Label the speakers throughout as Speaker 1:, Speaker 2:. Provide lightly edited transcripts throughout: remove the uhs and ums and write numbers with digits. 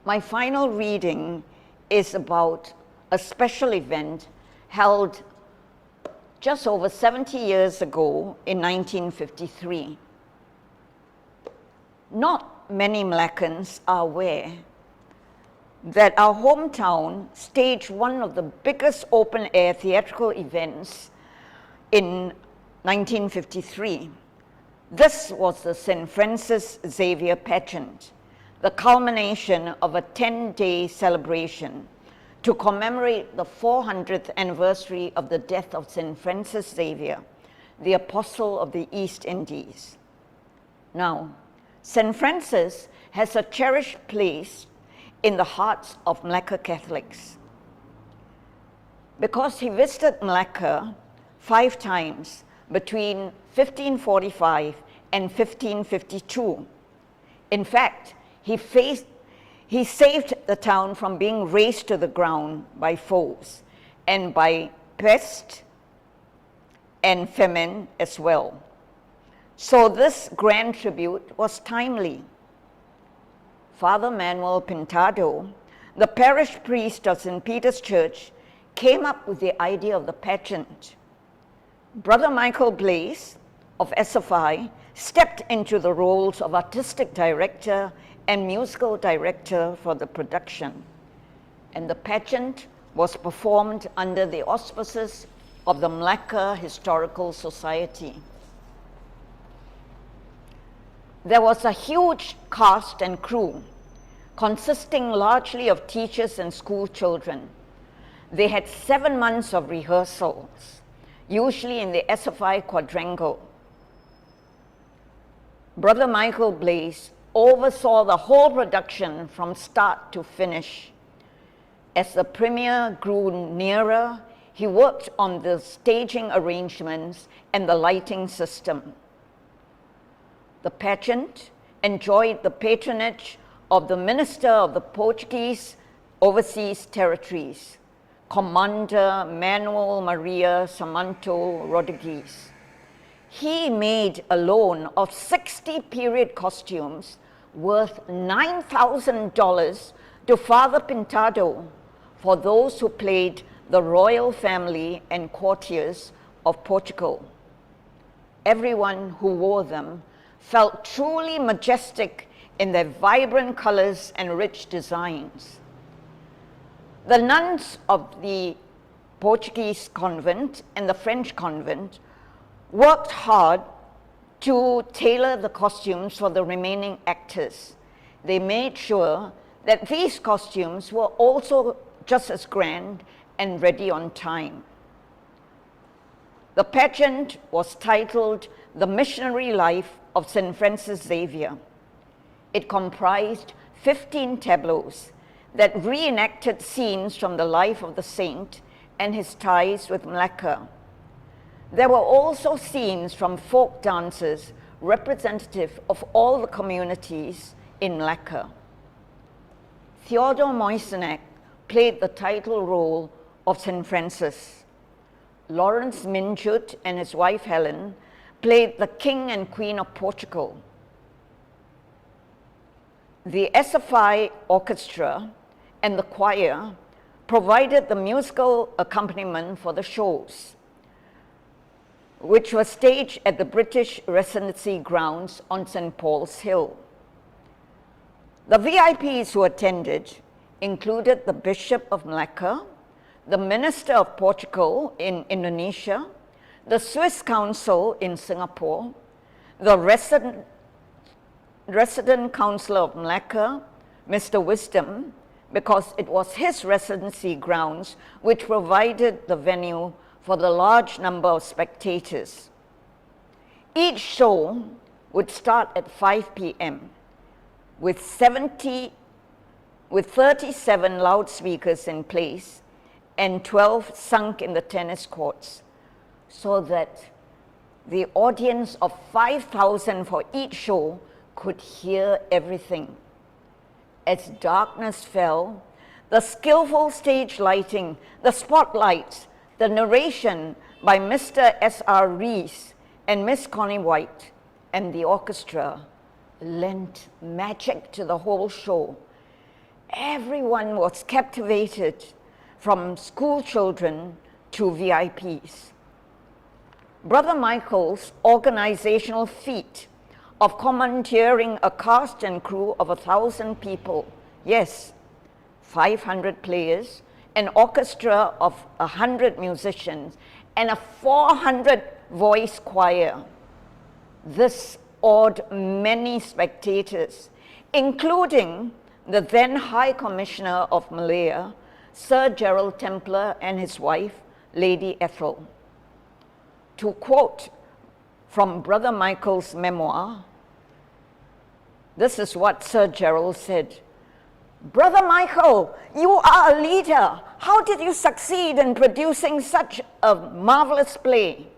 Speaker 1: My final reading is about a special event held just over 70 years ago in 1953. Not many Malaccans are aware that our hometown staged one of the biggest open-air theatrical events in 1953. This was the St. Francis Xavier pageant, the culmination of a 10-day celebration to commemorate the 400th anniversary of the death of St. Francis Xavier, the apostle of the East Indies. Now, St. Francis has a cherished place in the hearts of Malacca Catholics because he visited Malacca 5 times between 1545 and 1552. In fact, he saved the town from being razed to the ground by foes and by pest and famine as well. So this grand tribute was timely. Father Manuel Pintado, the parish priest of St. Peter's Church, came up with the idea of the pageant. Brother Michael Blaise of SFI stepped into the roles of artistic director and musical director for the production, and the pageant was performed under the auspices of the Malacca Historical Society. There was a huge cast and crew consisting largely of teachers and school children. They had 7 months of rehearsals, usually in the SFI quadrangle. Brother Michael Blaise oversaw the whole production from start to finish. As the premiere grew nearer, he worked on the staging arrangements and the lighting system. The pageant enjoyed the patronage of the Minister of the Portuguese Overseas Territories, Commander Manuel Maria Samanto Rodrigues. He made a loan of 60 period costumes worth $9,000 to Father Pintado for those who played the royal family and courtiers of Portugal. Everyone who wore them felt truly majestic in their vibrant colors and rich designs. The nuns of the Portuguese convent and the French convent worked hard to tailor the costumes for the remaining actors. They made sure that these costumes were also just as grand and ready on time. The pageant was titled The Missionary Life of St. Francis Xavier. It comprised 15 tableaus that reenacted scenes from the life of the saint and his ties with Malacca. There were also scenes from folk dances representative of all the communities in Malacca. Theodore Moisenac played the title role of St. Francis. Lawrence Minjut and his wife Helen played the King and Queen of Portugal. The SFI orchestra and the choir provided the musical accompaniment for the shows, which was staged at the British Residency grounds on St. Paul's Hill. The VIPs who attended included the Bishop of Malacca, the Minister of Portugal in Indonesia, the Swiss Council in Singapore, the resident councillor of Malacca, Mr. Wisdom, because it was his residency grounds which provided the venue for the large number of spectators. Each show would start at 5 p.m. with 37 loudspeakers in place and 12 sunk in the tennis courts, so that the audience of 5,000 for each show could hear everything. As darkness fell, the skillful stage lighting, the spotlights, the narration by Mr. S.R. Rees and Miss Connie White and the orchestra lent magic to the whole show, Everyone was captivated, from school children to VIPs. Brother Michael's organizational feat of commandeering a cast and crew of 1,000 people, yes, 500 players, an orchestra of 100 musicians, and a 400 voice choir. This awed many spectators, including the then High Commissioner of Malaya, Sir Gerald Templar, and his wife, Lady Ethel. To quote from Brother Michael's memoir, this is what Sir Gerald said: "Brother Michael, you are a leader. How did you succeed in producing such a marvelous play?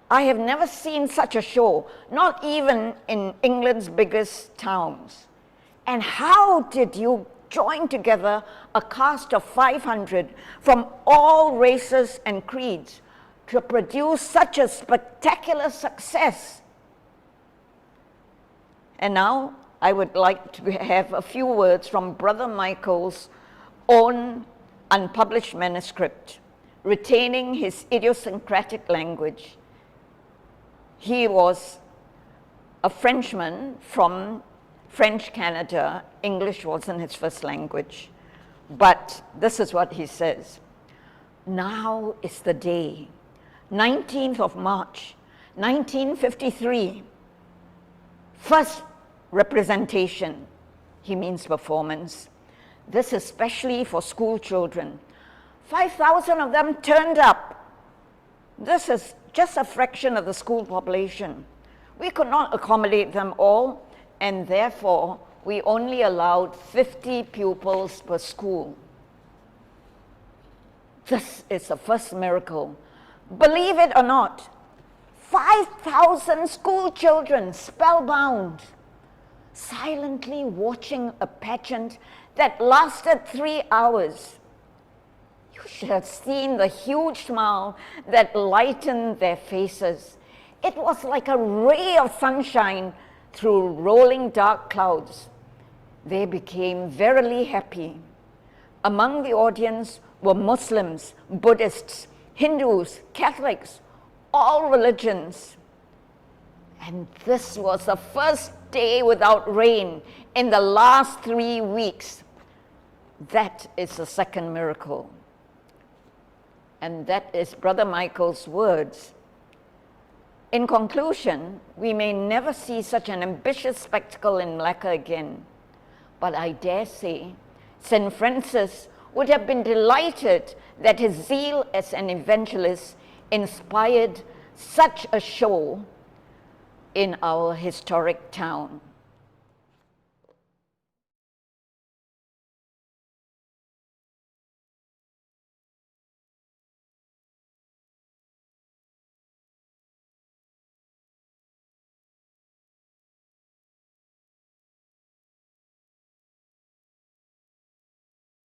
Speaker 1: I have never seen such a show, not even in England's biggest towns. And how did you join together a cast of 500 from all races and creeds to produce such a spectacular success?" And now I would like to have a few words from Brother Michael's own unpublished manuscript, retaining his idiosyncratic language. He was a Frenchman from French Canada. English wasn't his first language. But this is what he says: "Now is the day, 19th of March, 1953. First representation," he means performance. "This is especially for school children. 5,000 of them turned up. This is just a fraction of the school population. We could not accommodate them all, and therefore we only allowed 50 pupils per school. This is the first miracle. Believe it or not, 5,000 school children spellbound, silently watching a pageant that lasted 3 hours. You should have seen the huge smile that lightened their faces. It was like a ray of sunshine through rolling dark clouds. They became verily happy. Among the audience were Muslims, Buddhists, Hindus, Catholics, all religions. And this was the first day without rain in the last 3 weeks. That is the second miracle." And that is Brother Michael's words. In conclusion, we may never see such an ambitious spectacle in Malacca again, but I dare say St. Francis would have been delighted that his zeal as an evangelist inspired such a show in our historic town.